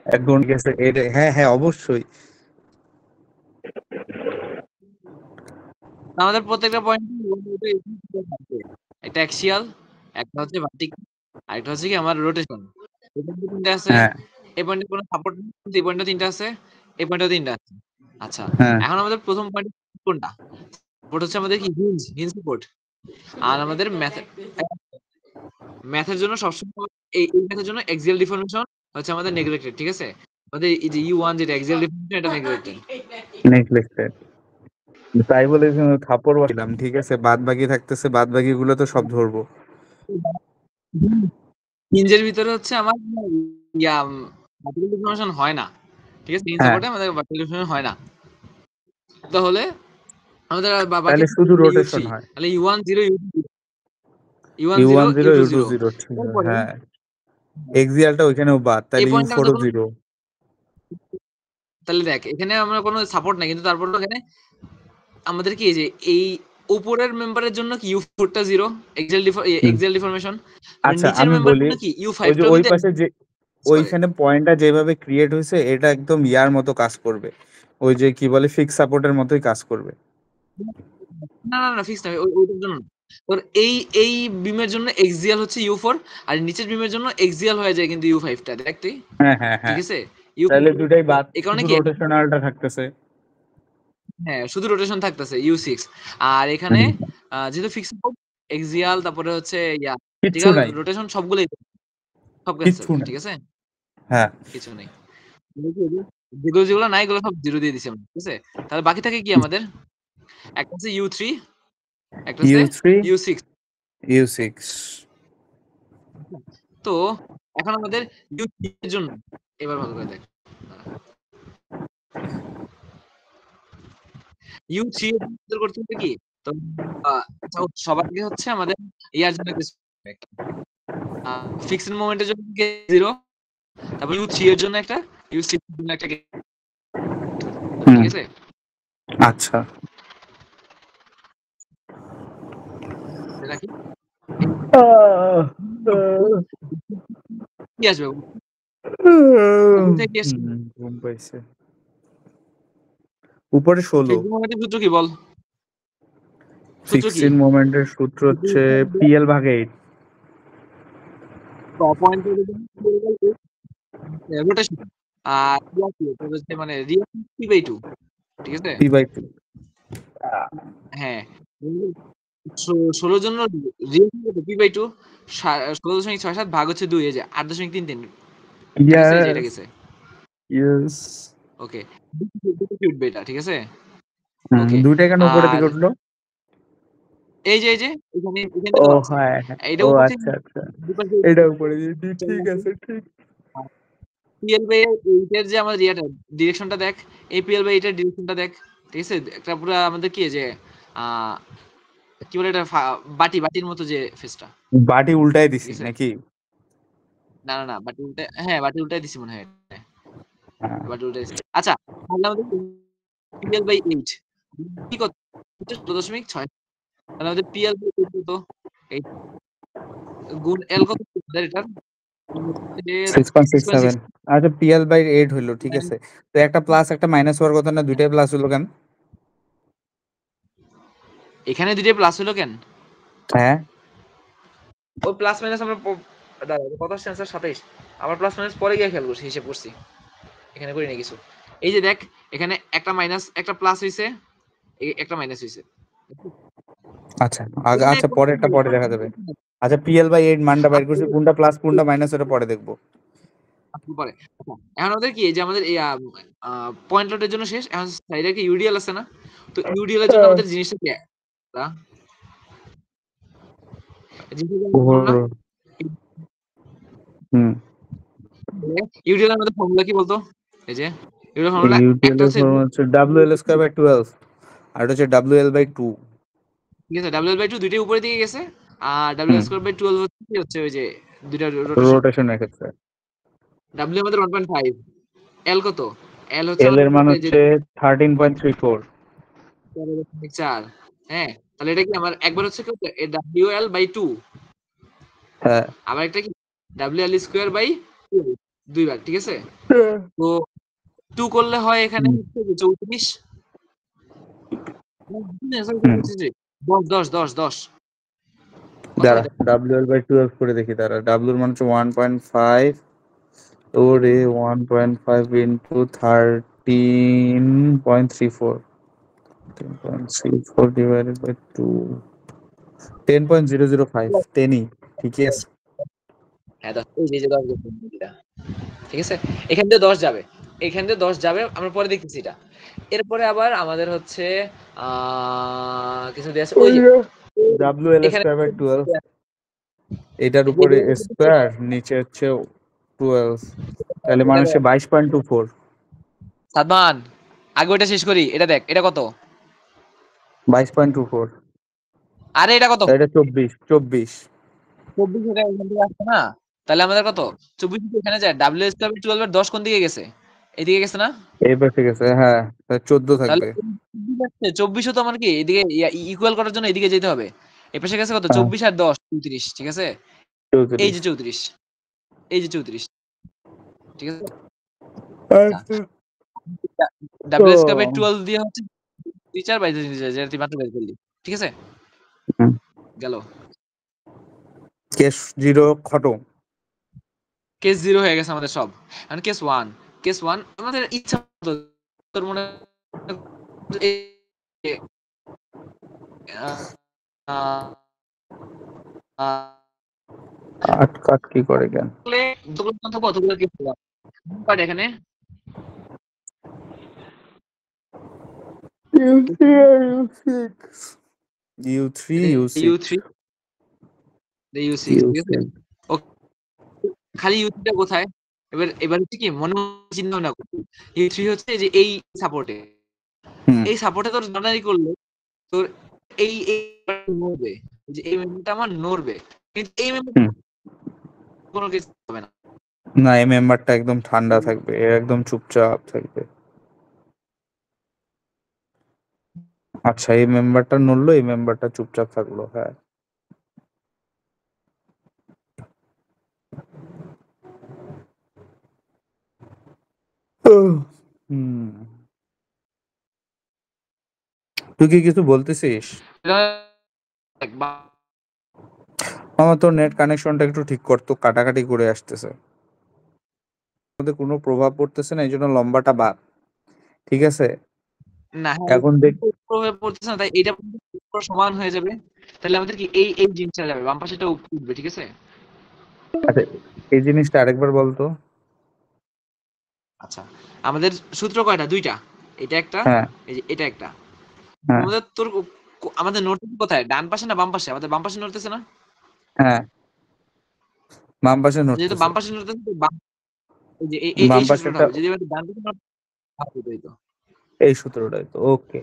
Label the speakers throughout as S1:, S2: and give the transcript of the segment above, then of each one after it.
S1: এক ঘন্টা গেছে হ্যাঁ হ্যাঁ অবশ্যই।
S2: আমাদের প্রত্যেকটা পয়েন্ট থাকবে, একটা অ্যাক্সিয়াল, একটা হচ্ছে ভার্টিক্যাল, আরেকটা হচ্ছে কি আমার রোটেশন। এই পয়েন্টে তিনটা আছে,
S1: হ্যাঁ
S2: এই পয়েন্টে কোনো সাপোর্ট নেই, কিন্তু এই পয়েন্টে তিনটা আছে, এই পয়েন্টে তিনটা আছে। আচ্ছা,
S1: হ্যাঁ
S2: এখন আমাদের প্রথম পয়েন্ট কোনটা? সাপোর্ট হচ্ছে আমাদের কি হিঞ্জ, হিঞ্জ সাপোর্ট। আর আমাদের ম্যাথের জন্য সবসময় এই ম্যাথের জন্য এক্সিয়াল ডিফরমেশন হচ্ছে আমাদের নেগলেক্টেড, ঠিক আছে? আমাদের এই যে U1 যেটা এক্সিয়াল ডিফরমেশন, এটা নেগলেক্টেড।
S1: নেগলেক্টেড। তাই বলে থাপ্পড় বসলাম, ঠিক আছে, বাদ বাকি থাকতেছে, বাদ বাকি গুলো তো সব ধরবো।
S2: হিঞ্জের ভিতরে হচ্ছে আমার ইয়া ভার্টিক্যাল ডিফরমেশন হয় না, ঠিক আছে? হিঞ্জ
S1: হ্যাঁ
S2: সাপোর্টে আমাদের ভার্টিক্যাল ডিফরমেশন হয় না। তাহলে আমাদের বাকি
S1: তাহলে শুধু
S2: U3,
S1: রোটেশন হয়।
S2: তাহলে U1 0, U1
S1: U
S2: 0,
S1: one zero
S2: U2
S1: U two
S2: 0।
S1: Zero ছিল।
S2: তারপরে
S1: হ্যাঁ এক্সিয়ালটা ওইখানেও বাদ,
S2: এই
S1: তাহলে ইউ
S2: পয়েন্টে আমাদের
S1: ফোরও
S2: কোনো,
S1: জিরো।
S2: তাহলে দেখ এখানে আমরা কোনো সাপোর্ট নাই, কিন্তু তারপরে এখানে আমাদের কি এই যে এই উপরের মেম্বারের জন্য কি U4 টা 0 এক্সিয়াল ডিফরমেশন, আর
S1: আচ্ছা
S2: নিচের
S1: আমি
S2: মেম্বারের
S1: বলি,
S2: জন্য কি U5
S1: ওই যে
S2: টাও
S1: ওই
S2: কিন্তু
S1: পাশে যে
S2: করে।
S1: ওইখানে পয়েন্টটা যেভাবে ক্রিয়েট হয়েছে এটা একদম ইয়ার মতো কাজ করবে, ওই যে কি বলে ফিক্স সাপোর্টের মতোই কাজ করবে।
S2: না না না, ফিক্স না, ওইটার জন্য না। তোর এই এই বিমের জন্য এক্সিয়াল হচ্ছে U4, আর নিচের বিমের জন্য এক্সিয়াল হয়ে যায় কিন্তু U5 টা, দেখ তুই,
S1: হ্যাঁ হ্যাঁ
S2: ঠিক
S1: হ্যাঁ,
S2: আছে? U5,
S1: তাহলে দুটাই বাদ,
S2: এই কারণে
S1: শুধু
S2: কি,
S1: রোটেশনালটা থাকতেছে।
S2: হ্যাঁ শুধু রোটেশন থাকতেছে U6। আর এখানে
S1: হুম,
S2: যেহেতু ফিক্স এক্সিয়াল, তারপরে হচ্ছে ইয়া
S1: কিচ্ছু
S2: ভার্টিক্যাল
S1: নাই,
S2: রোটেশন সবগুলোই, সব ক্যান্সেল,
S1: কিচ্ছু নাই।
S2: ঠিক আছে?
S1: হ্যাঁ
S2: কিছু নেই, যেগুলো যেগুলো নাই এগুলো সব জিরো দিয়ে দিছি আমরা, ঠিক আছে? তাহলে বাকি থাকে কি আমাদের, একটা হচ্ছে U3, একটা হচ্ছে
S1: U3
S2: U6।
S1: U6।
S2: তো এখন আমাদের U3 এর জন্য, এবার ভালো করে দেখ, U3 এর জন্য আমাদের করতে হবে কি, তো সবার আগে হচ্ছে আমাদের ইয়ার জন্য ফিক্সড মোমেন্টের জন্য 0, তারপর U3 এর জন্য একটা, U6 এর জন্য একটা,
S1: হুম
S2: ঠিক আছে?
S1: আচ্ছা।
S2: এটা কি
S1: আহ, আহ,
S2: কি আসবে,
S1: হুম,
S2: ঘুম থেকে কি আসছে?
S1: ঘুম পাইছে। উপরে 16।
S2: ফিক্সড মোমেন্টের সূত্র কি বল, সূত্র কি?
S1: ফিক্সড মোমেন্টের সূত্র হচ্ছে PL ভাগ 8।
S2: পয়েন্ট রোটেশন, আর মানে রিয়াকশন P/2, ঠিক আছে?
S1: P/2।
S2: হ্যাঁ, 16 জন্য রিয়াকশন কত P/2, 16.67 ভাগ হচ্ছে 2, এই যে 8.33, এটা গেছে, এই যে এটা
S1: ইয়েস
S2: গেছে।
S1: ইয়েস।
S2: ওকে, দুটো উঠবে এটা, ঠিক আছে?
S1: হুম,
S2: ওকে,
S1: দুইটা কেন উপরের
S2: আর
S1: দিকে উঠলো?
S2: এই যে এখানে এখানে
S1: ও
S2: দেওয়া আছে,
S1: হ্যাঁ হ্যাঁ,
S2: এটা
S1: ও
S2: উপর থেকে
S1: আচ্ছা আচ্ছা,
S2: দুই পাশে
S1: এটা উপরে দিয়েছি, ঠিক আছে ঠিক।
S2: PL/8 এর যে আমাদের ইয়েটা ডিরেকশনটা দেখ, এই PL/8 এর ডিরেকশনটা দেখ, ঠিক আছে? একটা পুরা আমাদের কি যে আহ কি বলে এটা, বাটির মতো যে ফেসটা,
S1: বাটি উল্টাই
S2: ঠিক
S1: দিছি
S2: আছে?
S1: নাকি?
S2: না না না, বাটি উল্টে, হ্যাঁ বাটি উল্টাই দিছি মনে হয়,
S1: হ্যাঁ।
S2: বাটি উল্টাই দিছি। আচ্ছা, তাহলে আমাদের PL/8 কি কত, 16.6, তাহলে আমাদের PL/8 কত, 8 গুণ L কত আমাদের এটার,
S1: 6.67।
S2: 6.6।
S1: আচ্ছা PL/8 হইলো, ঠিক আছে। তো একটা প্লাস একটা মাইনাস হওয়ার কথা না, দুইটাই প্লাস হলো কেন?
S2: এখানে দুইটা প্লাস হলো কেন?
S1: হ্যাঁ
S2: ওই প্লাস মাইনাস আমরা দাঁড়া, কত আসছে आंसर 27, আবার প্লাস মাইনাস পরে গিয়ে খেয়াল করছি, হিসাব করছি, এখানে করি না কিছু। এই যে দেখ, এখানে একটা মাইনাস একটা প্লাস হইছে, একটা মাইনাস হইছে।
S1: আচ্ছা আচ্ছা, পরেরটা পরে দেখা যাবে। আচ্ছা PL/8 মানটা বাইর করছি, কোনটা প্লাস কোনটা মাইনাস ওটা পরে দেখবো।
S2: পরে আচ্ছা, এখন আমাদের কি এই যে আমাদের এই পয়েন্ট লোডের জন্য শেষ, এখন সাইডে কি ইউডিএল আছে না? তো ইউডিএল এর জন্য
S1: আহ,
S2: আমাদের জিনিসটা কি, জিনিসটা কি আমরা জানবো না?
S1: হুম,
S2: ইউডিএল এর আমাদের ফর্মুলা কি বলতো? এই যে ইউডিএল ফর্মুলা
S1: ইউটিএল
S2: একটা
S1: এর
S2: হচ্ছে,
S1: ফর্মুলা হচ্ছে WL²/12, আর এটা হচ্ছে WL/2।
S2: ঠিক আছে, WL/2 দুইটাই উপরের দিকে গেছে, আর
S1: হুম,
S2: WL²/12 হচ্ছে ওই যে দুইটা রোটেশন।
S1: রোটেশনের ক্ষেত্রে।
S2: W আমাদের 1.5, L কত? L হচ্ছে
S1: এল
S2: আমাদের
S1: এর মান
S2: এই যে
S1: হচ্ছে 13.34।
S2: 4, হ্যাঁ, তাহলে এটা কি আমার একবার হচ্ছে কি WL/2,
S1: হ্যাঁ
S2: আবার একটা কি WL² বাই 2, দুইবার, ঠিক আছে? তো 2 করলে হয় এখানে
S1: হুম।
S2: হচ্ছে যে 34
S1: হুম।
S2: 10 10 10 কত
S1: দাঁড়া,
S2: হইতে
S1: WL/12 করে দেখি। দাঁড়া, W এর মান হচ্ছে 1.5, তোর এ 1.5 ইন্টু 13.34, 10.34 ডিভাইডেড বাই 2, 10.005, 10ই ঠিকই আছে।
S2: হ্যাঁ 10 এই যে 10 ঠিক আছে, এখান দিয়ে 10 যাবে, এখান দিয়ে 10 যাবে, আমরা পরে দেখতেছি এটা। এরপরে আবার আমাদের হচ্ছে কিছু দিয়ে আছে ওই যে
S1: WL
S2: এখানে
S1: স্কয়ার বাই 12, এটার উপরে স্কয়ার, নিচে হচ্ছে 12, তাহলে মানুষে 22.24।
S2: সাদমান আগে ওইটা শেষ করি, এটা দেখ এটা কত,
S1: 22.24,
S2: আরে এটা কত,
S1: এটা 24।
S2: 24 এটা এখান থেকে আসছে না, তাহলে আমাদের কত 24 থেকে এখানে যায়, ডাব্লিউ স্কয়ার 12 এর 10 কোন দিকে গেছে, এদিকে গেছে না,
S1: এই পাশে গেছে, হ্যাঁ, তাহলে 14
S2: তাহলে
S1: থাকবে।
S2: 24 তো আমার কি এদিকে ইকুয়াল করার জন্য এদিকে যেতে হবে, এই পাশে গেছে কত
S1: হ্যাঁ,
S2: 24 আর 10 34, ঠিক আছে, এই
S1: 34।
S2: যে 34, এই যে 34, ঠিক আছে।
S1: আচ্ছা।
S2: ডাব্লিউ স্কয়ার বাই
S1: ও
S2: 12 দিয়ে হচ্ছে 3 4 বাই 3 যেটা তুই মাত্র বের করলি, ঠিক আছে,
S1: হুম।
S2: গেল,
S1: কেস 0 খতম।
S2: কেস 0 হয়ে গেছে আমাদের সব, এখন কেস 1, কেস 1 আমাদের ইচ্ছা মতো, তোর মনে
S1: আট কাট কি করে কেন?
S2: যতগুলো থাকবো অতগুলো কেস এখানে
S1: U3 আর U6, U3
S2: U3
S1: U6
S2: U6, ঠিক আছে,
S1: U6।
S2: ওকে, খালি U3 টা কোথায়, এবার হচ্ছে কি মনে চিন্তা ভাবনা করবি, U3 হচ্ছে যে এই সাপোর্টে,
S1: হুম।
S2: এই সাপোর্টে তোর জানারি করলে তোর এই নড়বে, যে এই মেম্বারটা আমার নড়বে, কিন্তু এই মেম্বার
S1: হুম।
S2: কোনো কিছু হবে না,
S1: না, এই মেম্বারটা একদম ঠান্ডা থাকবে, এ একদম চুপচাপ থাকবে। আচ্ছা, এই মেম্বারটা নড়লো, এই মেম্বারটা চুপচাপ থাকলো, হ্যাঁ। হুম। তুই কি কিছু বলতেছিস? আমার তো নেট কানেকশনটা একটু ঠিক করতো, কাটাকাটি করে আসতেছে, মধ্যে কোনো প্রভাব পড়তেছে না, এই জন্য লম্বাটা বাদ। ঠিক আছে,
S2: না হ্যাঁ
S1: এখন দেখ।
S2: প্রভাব পড়তেছে না, তাই এটা পুরো সমান হয়ে যাবে, তাহলে আমাদের কি এই জিনিসটা যাবে বাম পাশেটা উঠবে, ঠিক আছে।
S1: আচ্ছা, এই জিনিসটা আরেকবার বলতো।
S2: আচ্ছা, আমাদের সূত্র কয়টা, দুইটা, এটা একটা,
S1: হ্যাঁ।
S2: এই যে এটা একটা,
S1: হ্যাঁ।
S2: আমাদের তোর আমাদের নড়তেছে কোথায়, ডান পাশে না বাম পাশে, আমাদের বাম পাশে নড়তেছে না,
S1: হ্যাঁ, বাম পাশে
S2: যেহেতু
S1: নড়তেছে।
S2: বাম পাশে নড়তেছে তো এই যে এই
S1: বাম
S2: সূত্রটা
S1: পাশেরটা,
S2: হবে, যদি আমাদের ডান পাশে নড়তে,
S1: এই সূত্রটাই তো, ওকে।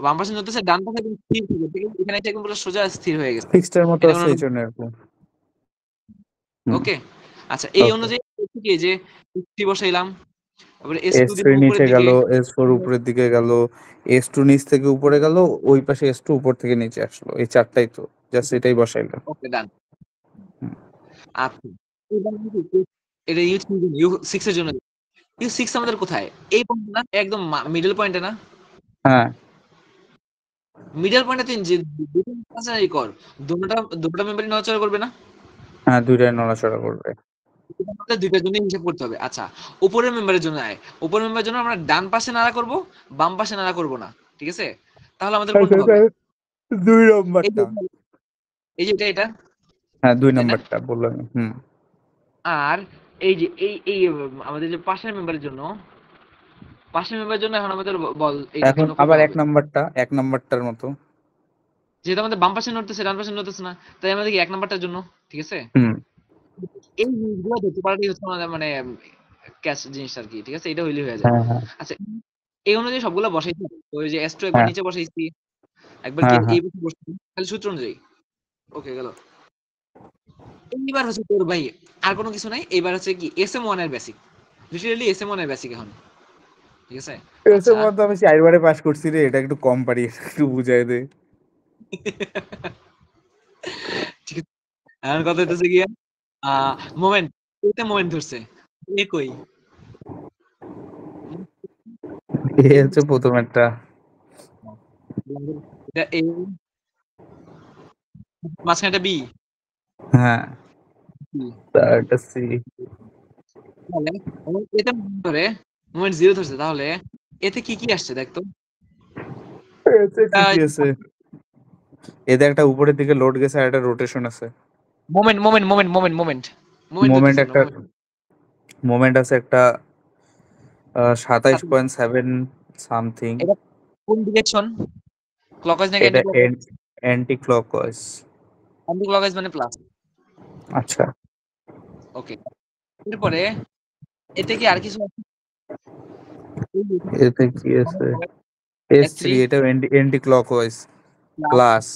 S2: বাম পাশে নড়তেছে, ডান পাশে একদম স্থির থাকে, ঠিক আছে? এখানে একদম পুরো সোজা স্থির হয়ে গেছে,
S1: ফিক্সড এর মতো
S2: এটা
S1: আছে,
S2: কোনো,
S1: এই জন্য এরকম। হুম।
S2: ওকে। আচ্ছা, এই
S1: ওকে।
S2: অনুযায়ী হচ্ছে কি যে S3 বসাইলাম, তারপরে S2
S1: S3
S2: দিলাম উপরের
S1: নিচে
S2: দিকে,
S1: গেল, S4 উপরের দিকে গেল, S2 নিচ থেকে উপরে গেল, ওই পাশে S2 উপর থেকে নিচে আসলো, এই চারটাই তো, জাস্ট এটাই বসাইলাম।
S2: ওকে ডান।
S1: হুম।
S2: আচ্ছা, এবার এটা U6 এর জন্য, U6 আমাদের কোথায়, এই পয়েন্ট না, একদম মিডল পয়েন্টে না,
S1: হ্যাঁ।
S2: মিডল পয়েন্টে তুই যে দুটো নড়াচড়াই কর, দুটোটা মেম্বারই নড়াচড়া করবে না,
S1: হ্যাঁ, দুইটাই নড়াচড়া করবে।
S2: আমাদের দুইটার জন্য হিসাব করতে হবে। আচ্ছা, উপরের মেম্বারের জন্য আয়, উপরের মেম্বারের জন্য আমরা ডান পাশে নাড়া করব, বাম পাশে নাড়া করব না, ঠিক আছে, তাহলে আমাদের কোনটা
S1: আচ্ছা,
S2: হবে,
S1: দুই
S2: এই যে
S1: নম্বরটা।
S2: এই যে এটা,
S1: হ্যাঁ, দুই
S2: তাই না,
S1: নম্বরটা বললাম। হুম।
S2: আর এই যে এই আমাদের যে পাশের মেম্বারের জন্য, পাশের মেম্বারের জন্য এখন আমাদের বল এইটার
S1: এখন
S2: জন্য কোনটা
S1: আবার
S2: হবে,
S1: এক নাম্বারটার মতো।
S2: যেহেতু আমাদের বাম পাশে নড়তেছে ডান পাশে নড়তেছে না, তাই আমাদের কি এক নাম্বারটার জন্য, ঠিক আছে,
S1: হুম।
S2: এই জিনিসগুলো ধরতে পারাটাই হচ্ছে আমাদের মানে ক্যাশ জিনিস আর কি, ঠিক আছে, এটা হইলেই হয়ে যায়।
S1: হ্যাঁ। হ্যাঁ।
S2: আচ্ছা, এই অনুযায়ী সবগুলো বসাইছি, ওই যে S2 একবার
S1: হ্যাঁ।
S2: নিচে বসাইছি, একবার কি
S1: হ্যাঁ। হ্যাঁ।
S2: এই বসে বসছি, তাহলে সূত্র অনুযায়ী ওকে গেল। এইবার হচ্ছে তোর ভাই আর কোনো কিছু নাই, এবার হচ্ছে কি SM1 এর বেসিক, লিটারালি SM1 এর বেসিক এখন, ঠিক আছে।
S1: এসএর
S2: আচ্ছা,
S1: মধ্যে আমি 4বারে পাস করছি রে, এটা একটু কম পারি, একটু বুঝাই দে।
S2: ঠিক আছে, এখন কথা হইতেছে গিয়া মোমেন্ট, এতে মোমেন্ট ধরছে, এ কই
S1: এ হচ্ছে প্রথম একটা।
S2: এটা এ মাঝখানে বি
S1: হ্যাঁ, তারটা সি।
S2: তাহলে এটা ধরে মোমেন্ট 0 ধরছে, তাহলে এতে কি কি আসছে দেখতো?
S1: এতে কি কি আছে? এতে একটা উপরের দিকে লোড গেছে আর একটা রোটেশন আছে।
S2: Moment moment moment moment moment moment
S1: moment
S2: ধরতেছি আমরা,
S1: একটা
S2: মোমেন্ট
S1: মোমেন্ট আছে একটা 27.7 সামথিং।
S2: এটা কোন ডিরেকশন? ক্লকওয়াইজ নাকি
S1: এটা
S2: anti clockwise?
S1: Anti clockwise.
S2: Anti clockwise মানে প্লাস।
S1: আচ্ছা,
S2: ওকে, এরপরে এতে কি আর কিছু আছে?
S1: এতে কি আছে? S3,
S2: S3
S1: এটা anti clockwise
S2: plus
S1: plus.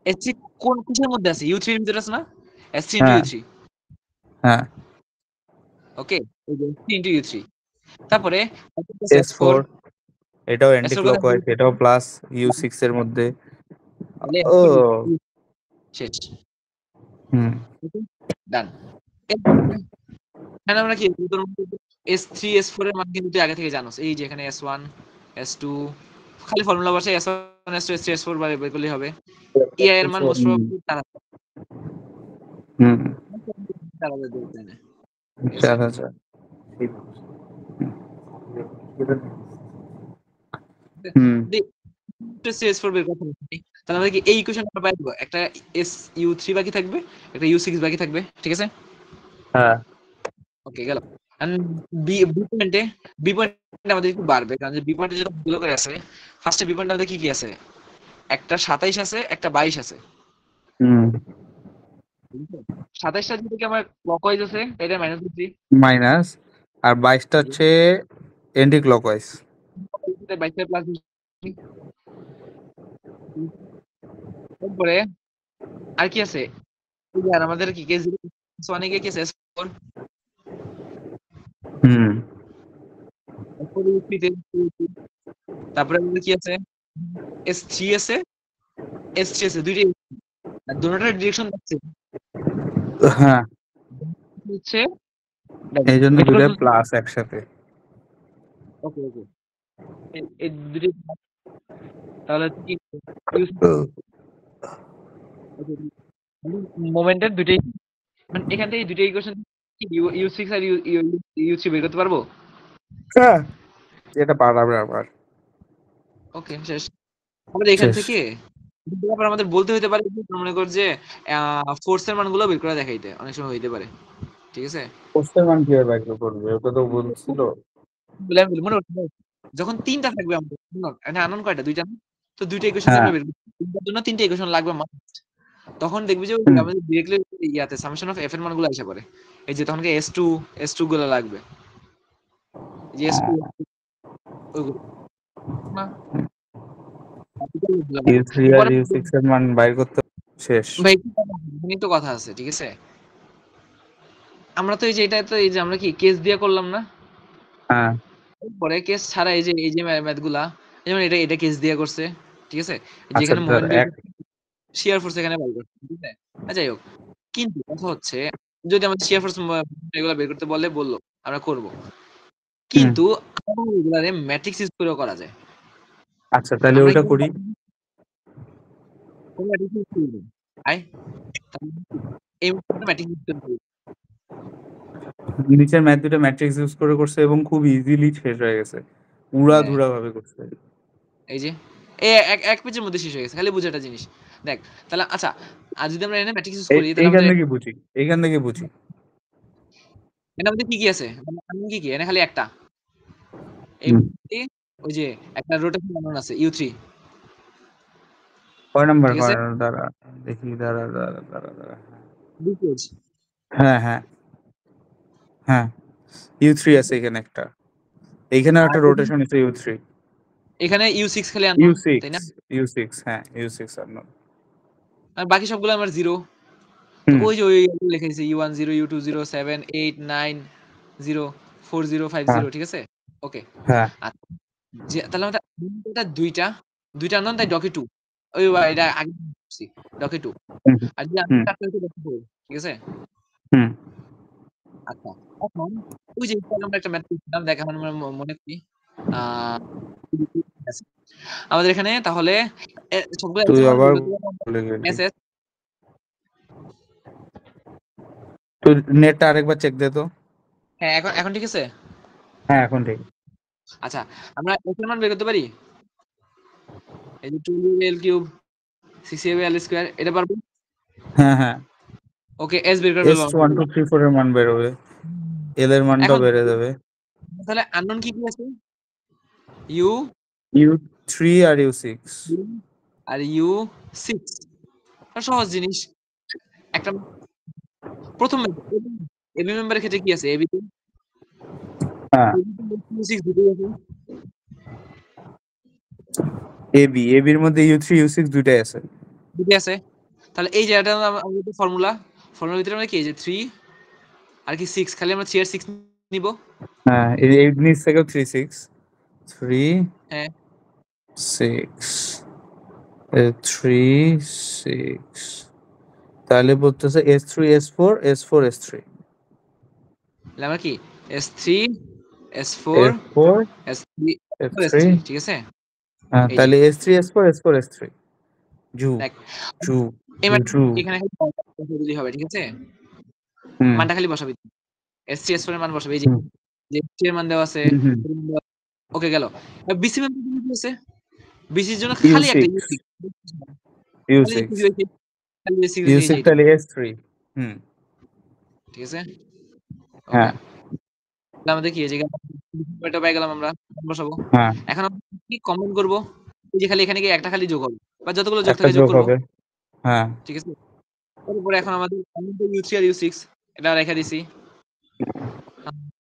S2: S3 কোন কিসের মধ্যে আছে? U3 এর ভিতরে আছে না? S3 ইনটু
S1: হ্যাঁ,
S2: U3।
S1: হ্যাঁ।
S2: ওকে, এই যে S3 ইনটু U3। তারপরে S4।
S1: S4, এটাও অ্যান্টি
S2: S4 কোথায়?
S1: ক্লকওয়াইজ, এটাও প্লাস U6 এর মধ্যে।
S2: তাহলে
S1: ও,
S2: S4 শেষ।
S1: হুম,
S2: ডান। এরপরে এখানে আমরা কি S3 S4 এর মান কিন্তু তুই আগে থেকে জানোস। এই যে এখানে S1 S2, খালি ফর্মুলা বসে S1 S2 S3 S4 বের করলেই হবে। AI এর মান মোস্ট
S1: হুম,
S2: প্রবাবলি তারা
S1: হুম,
S2: তারা বলতে না। ঠিক আছে?
S1: 4000। হুম,
S2: S4 বের করতে হবে। তাহলে আমরা কি এই ইকুয়েশন আমরা পাই দেব? একটা SU3 বাকি থাকবে, একটা U6 বাকি থাকবে। ঠিক আছে?
S1: হ্যাঁ,
S2: ওকে, গেল। এন্ড বি বি পয়েন্টে বি পয়েন্টে আমাদের একটু বাড়বে, কারণ যে বি পয়েন্টে যেটা ভালো করে আছে, ফার্স্টে বি পয়েন্টে আমাদের কি কি আছে? একটা 27 আছে, একটা 22 আছে।
S1: হুম,
S2: 27টা যেদিকে আমার ক্লকওয়াইজ আছে, এটা -3,
S1: মাইনাস, আর 22টা হচ্ছে অ্যান্টি ক্লকওয়াইজ।
S2: 22 প্লাস। তারপরে আর কি আছে? এই যে আর আমাদের কি কেস 1 এ কি আছে? S4
S1: হুম,
S2: S4 U3 তে, তারপরে আমাদের কি আছে? S3 আছে, S3 আছে, দুইটাই আর দুটোটার ডিরেকশন দেখছে
S1: হ্যাঁ,
S2: হচ্ছে
S1: এই জন্য
S2: ভেক্টর।
S1: দুটা প্লাস একসাথে।
S2: ওকে ওকে, এই দুটো তাহলে হচ্ছে কি মোমেন্টের দুইটাই, মানে এখান থেকে দুইটা ইকুয়েশন U6 আর U3 বের করতে পারবো।
S1: হ্যাঁ, এটা বাড়াবে আবার।
S2: ওকে, শেষ। আমাদের এখান
S1: শেষ।
S2: থেকে কিন্তু আবার আমাদের বলতে হতে পারে যে, মনে কর যে ফোর্সের মানগুলো বের করে দেখাইতে অনেক সময় হইতে পারে। ঠিক আছে?
S1: পোস্টের মান কিভাবে বাইর করবে, ওটা তো বলছিল।
S2: বলে আমি বলি, মনে করছি যখন তিনটা থাকবে আমাদের, এখানে আননোন কয়টা? দুইটা না? তো দুইটা ইকুয়েশন
S1: হ্যাঁ,
S2: আমরা বের করব, তিনটার জন্য তিনটা ইকুয়েশন লাগবে মাস্ট। তখন দেখবি যে
S1: হুম,
S2: আমাদের ডিরেক্টলি ইয়াতে সামেশন অফ এফ এর মানগুলো এসে পড়ে। এই যে তখন কি S2 গুলো লাগবে, যে S2 ওইগুলো না।
S1: U3 আর
S2: পরে
S1: U6 এর মান বাইর করতে শেষ।
S2: ভাই এখানেই তো কথা আছে। ঠিক আছে? আমরা তো এই যে এটা তো এই যে আমরা কি কেস দিয়ে করলাম না?
S1: হ্যাঁ,
S2: পরে কেস ছাড়া এই যে ম্যাথ গুলা, যেমন এটা কেস দিয়ে করছে। ঠিক আছে?
S1: আচ্ছা,
S2: যেখানে
S1: ধর
S2: মোমেন্ট বের
S1: এক।
S2: করছে, শিয়ার ফোর্স এখানে বের করছে। ঠিক আছে? যাই হোক, কিন্তু কথা হচ্ছে যদি আমাদের শিয়ার ফোর্স এগুলো বের করতে বলে, বললো আমরা করব,
S1: হুম,
S2: কিন্তু এগুলারে ম্যাট্রিক্স ইউজ করেও করা যায়।
S1: আচ্ছা, তাহলে
S2: আমরা
S1: ওইটা
S2: কি
S1: করি।
S2: ম্যাট্রিক্স ইউজ করব? আই তাহলে এই ম্যাট্রিক্স ইউজ করব।
S1: নিচের ম্যাথ দুটো ম্যাট্রিক্স ইউজ করে করছে এবং খুব ইজিলি শেষ হয়ে গেছে,
S2: হ্যাঁ,
S1: উড়াধুরা ভাবে করছে।
S2: এই যে এক পেজের মধ্যে শেষ হয়ে গেছে, খালি বুঝে একটা জিনিস। দেখ, তাহলে আচ্ছা, আর যদি আমরা এখানে ম্যাট্রিক্স ইউজ করি, তাহলে
S1: এইখান
S2: আমাদের
S1: থেকে বুঝি, এইখান থেকে বুঝি।
S2: এখানে আমাদের কি কি আছে? মানে আমি কি এখানে খালি একটা এই
S1: হুম,
S2: ওই যে একটা রোটেশন বানানো আছে U3।
S1: কয় নাম্বার,
S2: ঠিক আছে?
S1: কয় দাঁড়া, দেখি, দাঁড়া দাঁড়া দাঁড়া দাঁড়া।
S2: দুই পেজ।
S1: হ্যাঁ, হ্যাঁ, হ্যাঁ, U3 আছে এখানে একটা, এইখানেও
S2: আর
S1: একটা রোটেশন আছে U3।
S2: এখানে U6 খালি আননোন, তাই না?
S1: U6, U6, হ্যাঁ, U6 আর নয়।
S2: আর বাকি সবগুলো আমার 0। তো
S1: হুম,
S2: ওই যে ওই লিখে দিয়েছি U10 U20 7 8 9 0 4 0 5
S1: হ্যাঁ,
S2: 0। ঠিক আছে? ওকে।
S1: হ্যাঁ,
S2: আচ্ছা, যে তাহলে আমাদের এটা দুইটা আননোন, তাই ডকি 2। ওই এটা আগে বলছি, ডকি 2।
S1: হুম,
S2: আর যদি আমি
S1: হুম,
S2: চারটা হচ্ছে ডকি 4। ঠিক আছে?
S1: হুম,
S2: আচ্ছা, এখন ওই যে আমরা একটা ম্যাট্রিক্স দিলাম, দেখ এখন আমরা মনে করি আ আমাদের এখানে তাহলে সবগুলো
S1: তুই
S2: মান
S1: আবার
S2: বের করতে
S1: ভুলে গেলি।
S2: এসএস
S1: তুই নেটটা আরেকবার চেক দে তো।
S2: হ্যাঁ, এখন ঠিক আছে?
S1: হ্যাঁ, এখন ঠিক।
S2: আচ্ছা, আমরা এস এর মান বের করতে পারি? এই যে 2l কিউব 6ab স্কয়ার এটা পারবো?
S1: হ্যাঁ, হ্যাঁ।
S2: ওকে, এস বের করে
S1: এস
S2: ফেলবো আমরা।
S1: 1 2 3 4 এর মান বেরোবে। এল এর মানটাও
S2: এখন
S1: বেড়ে যাবে।
S2: তাহলে আননোন কি আছে? You
S1: U3 R U6।
S2: R U6 সহজ জিনিস। একটা প্রথম এবি মেম্বারের ক্ষেত্রে কি আছে? এবি তে
S1: হ্যাঁ,
S2: U6 দুটোই আছে।
S1: এবির মধ্যে U3 U6 দুইটাই আছে।
S2: দুটোই আছে। তাহলে এই জায়গাটা আমাদের ফর্মুলার ভিতরে আমরা কি এই যে 3 আর কি 6 খালি আমরা 3 আর 6 নিব।
S1: হ্যাঁ, এই নিচ থেকেও 3 6 3
S2: হ্যাঁ,
S1: 6 3 6 তাহলে বলতেছে S3 S4 S4 S3
S2: তাহলে আমরা কি S3 S4
S1: S4
S2: S3
S1: S3
S2: S3 ঠিক আছে?
S1: হ্যাঁ,
S2: এই যে
S1: তাহলে S3 S4 S4 S3 জু
S2: দেখ
S1: জু
S2: এই
S1: জু
S2: মানটা
S1: জু
S2: এখানে খালি বসাই দিলেই হবে, ঠিক আছে?
S1: হুম
S2: মানটা খালি বসাবি। S3 S4 এর মান বসাবি। এই যে
S1: হুম
S2: S3 এর মান দেওয়া আছে।
S1: হুম হুম।
S2: ওকে গেল। বিসি মেম্বার কি আছে? বিসির জন্য খালি একটা
S1: U6
S2: ইউসি। খালি
S1: U6
S2: ইউসি হয়েছে। খালি ইউসি হয়েছে এই
S1: U6
S2: যে এটা।
S1: তাহলে S3 হুম
S2: ঠিক আছে? ওকে।
S1: হ্যাঁ
S2: তাহলে আমাদের কি এই যে এটা পেয়ে গেলাম আমরা বসাবো।
S1: হ্যাঁ
S2: এখন আমরা কি কম্বাইন করব? এই যে খালি এখানে কি একটা খালি যোগ হবে। বা যতগুলো যোগ
S1: একটা
S2: থাকে যোগ
S1: যোগ
S2: করব।
S1: হবে হ্যাঁ
S2: ঠিক আছে? এরপরে এখন আমাদের U3 আর U6 এটা রেখে দিছি।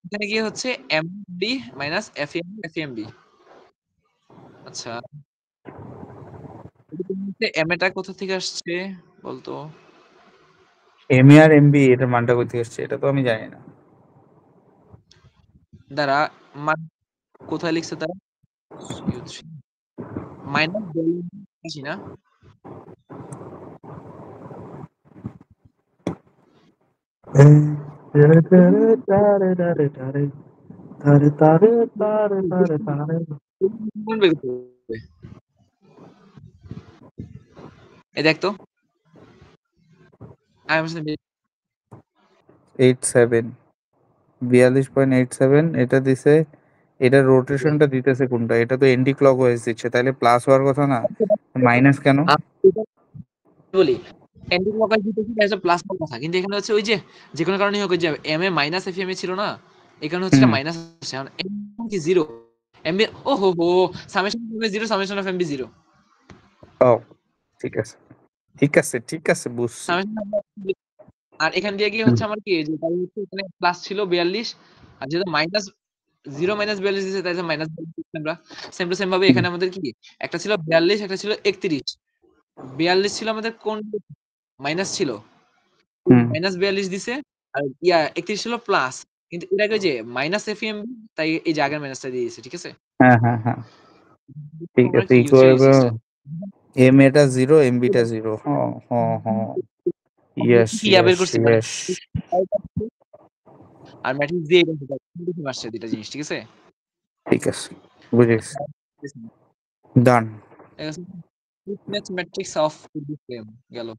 S2: এখানে গিয়ে হচ্ছে MB মাইনাস FEMB। আচ্ছা, এম এটা কোথা থেকে আসছে বলতো?
S1: এম এ আর এমবি এটার মানটা কোথায় এসছে এটা তো আমি জানি না
S2: দ্বারা মান কোথায় লিখছে তারা? U3 মাইনাস আসি না? মান বের করতে হবে। এই দেখ তো। আমি আমার সাথে
S1: 87 42.87 এটা দিছে এটা রোটেশনটা দিতেছে কোনটা এটা তো এন্টি ক্লকওয়াইজ দিচ্ছে তাহলে প্লাস হওয়ার কথা না মাইনাস কেন
S2: বলি অ্যান্টি ক্লকওয়াইজ দিতেছি এটা প্লাস এর কথা। কিন্তু এখানে হচ্ছে ওই যে যেকোনো কারণেই হোক ওই যে এম এ মাইনাস এফএম এ ছিল না? এখানে হচ্ছে এটা
S1: হুম
S2: মাইনাস আসছে। এখন এম কি 0 এমবি ওহো হো summation of 0 summation of MB 0
S1: ও ঠিক আছে ঠিক আছে ঠিক আছে বুঝছি
S2: সামেশন আর এখান দিয়ে গিয়ে
S1: হুম
S2: হচ্ছে আমার কি যে তাই হচ্ছে এখানে প্লাস ছিল 42 আর যেহেতু মাইনাস 0 মাইনাস 42 দিয়েছে তাই মাইনাস 42 আমরা সেম টু সেম ভাবে
S1: হুম
S2: এখানে আমাদের কি একটা ছিল 42 একটা ছিল 31 42 ছিল আমাদের কোন মাইনাস ছিল
S1: হুম
S2: মাইনাস 42 দিছে আর ইয়া 31 ছিল প্লাস কিন্তু এর আগে যে মাইনাস এফএম তাই এই যে আগের মাইনাসটা দিয়ে দিয়েছে ঠিক আছে
S1: হ্যাঁ হ্যাঁ হ্যাঁ ঠিক
S2: আমরা
S1: আছে
S2: কি ইউ3 আর
S1: ইকুয়াল
S2: ইউ6
S1: এম এটা 0 এমবিটা 0 হ্যাঁ হ্যাঁ হ্যাঁ ইয়েস
S2: কি ইয়া বের
S1: ইয়েস
S2: করছি মানে
S1: ইয়েস
S2: আর ম্যাট্রিক্স দিয়ে আসছে দুটা জিনিস ঠিক আছে
S1: ঠিক আছে বুঝেছি ডান
S2: ম্যাট্রিক্স অফ গেল